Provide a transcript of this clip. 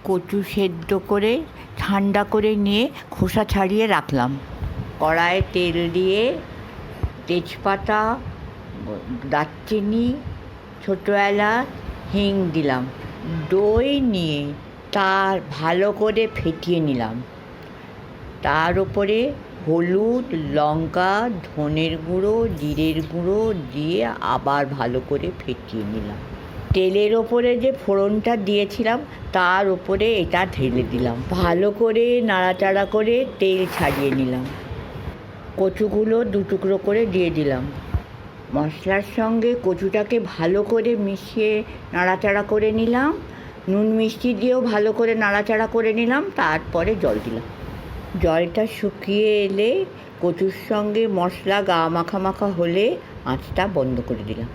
কচু সেদ্ধ করে ঠান্ডা করে নিয়ে খোসা ছাড়িয়ে রাখলাম। কড়াইয়ে তেল দিয়ে তেজপাতা, দারচিনি, ছোটো এলাচ, হিং দিলাম। দই নিয়ে তার ভালো করে ফেটিয়ে নিলাম। তার উপরে হলুদ, লঙ্কা, ধনের গুঁড়ো, জিরের গুঁড়ো দিয়ে আবার ভালো করে ফেটিয়ে নিলাম। তেলের ওপরে যে ফোড়নটা দিয়েছিলাম তার ওপরে এটা ঢেলে দিলাম। ভালো করে নাড়াচাড়া করে তেল ছাড়িয়ে নিলাম। কচুগুলো 2 টুকরো করে দিয়ে দিলাম। মশলার সঙ্গে কচুটাকে ভালো করে মিশিয়ে নাড়াচাড়া করে নিলাম। নুন মিষ্টি দিয়েও ভালো করে নাড়াচাড়া করে নিলাম। তারপরে জল দিলাম। জলটা শুকিয়ে এলে কচুর সঙ্গে মশলা গা মাখা মাখা হলে আঁচটা বন্ধ করে দিলাম।